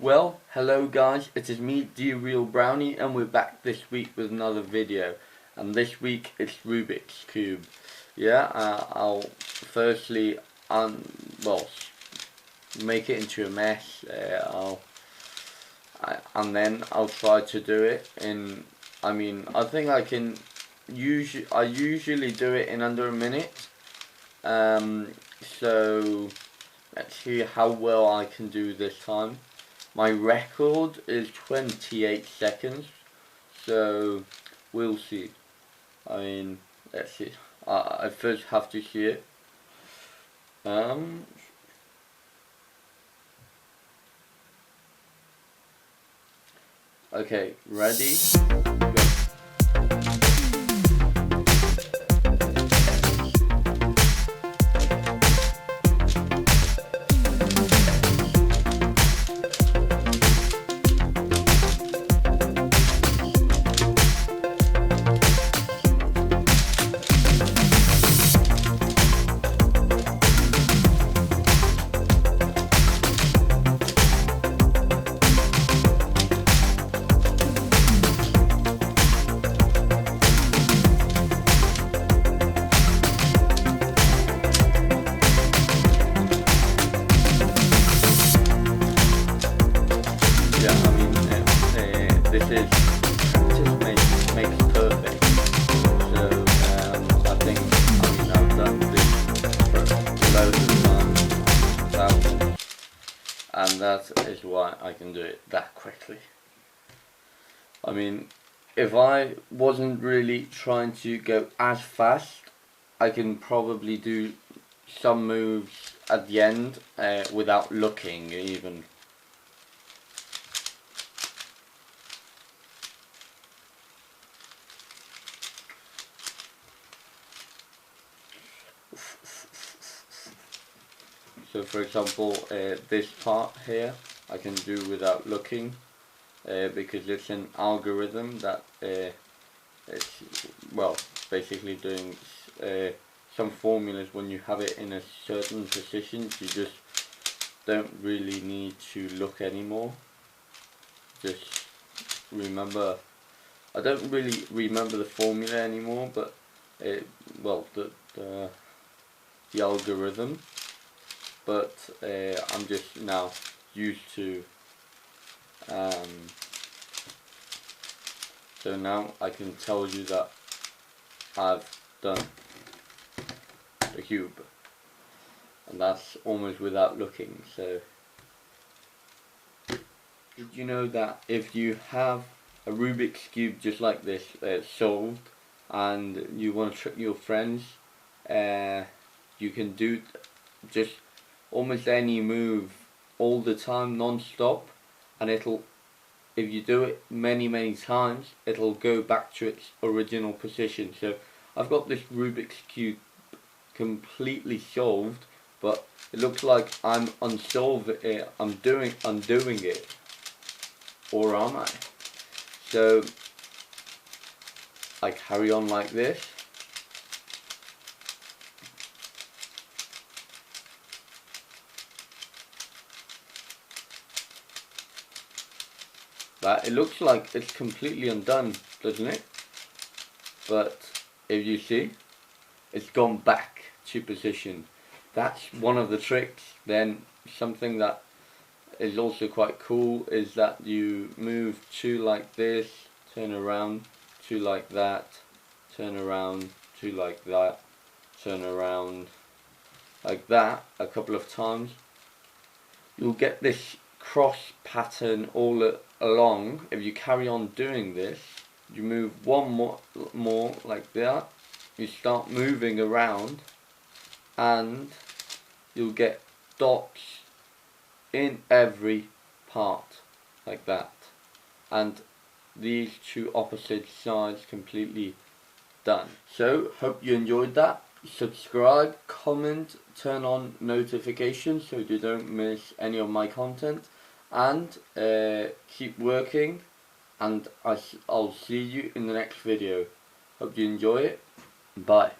Well, hello guys, it is me, The Real Brownie, and we're back this week with another video. And this week it's Rubik's Cube. Yeah, I'll firstly, make it into a mess. And then I'll try to do it in. I think I can. I usually do it in under a minute. So let's see how well I can do this time. My record is 28 seconds, so we'll see. Let's see. I first have to see it. Okay, ready? Go. This is practice makes perfect. So I think I've done this for loads of times, and that is why I can do it that quickly. If I wasn't really trying to go as fast, I can probably do some moves at the end without looking even. So for example, this part here I can do without looking because it's an algorithm that it's basically doing some formulas. When you have it in a certain position, you just don't really need to look anymore. Just remember, I don't really remember the formula anymore, but the algorithm. But I'm just now used to, so now I can tell you that I've done the cube, and that's almost without looking. So did you know that if you have a Rubik's Cube just like this solved, and you want to trick your friends, you can do just almost any move all the time, non-stop, and if you do it many times, it'll go back to its original position. So I've got this Rubik's Cube completely solved, but it looks like I'm undoing it, or am I? So I carry on like this. It looks like it's completely undone, doesn't it? But if you see, it's gone back to position. That's one of the tricks. Then something that is also quite cool is that you move two like this, turn around, two like that, turn around, two like that, turn around like that a couple of times. You'll get this cross pattern all along. If you carry on doing this, you move one more like that, you start moving around, and you'll get dots in every part like that, and these two opposite sides completely done. So hope you enjoyed that. Subscribe, comment, turn on notifications so you don't miss any of my content, and keep working, and I'll see you in the next video. Hope you enjoy it. Bye.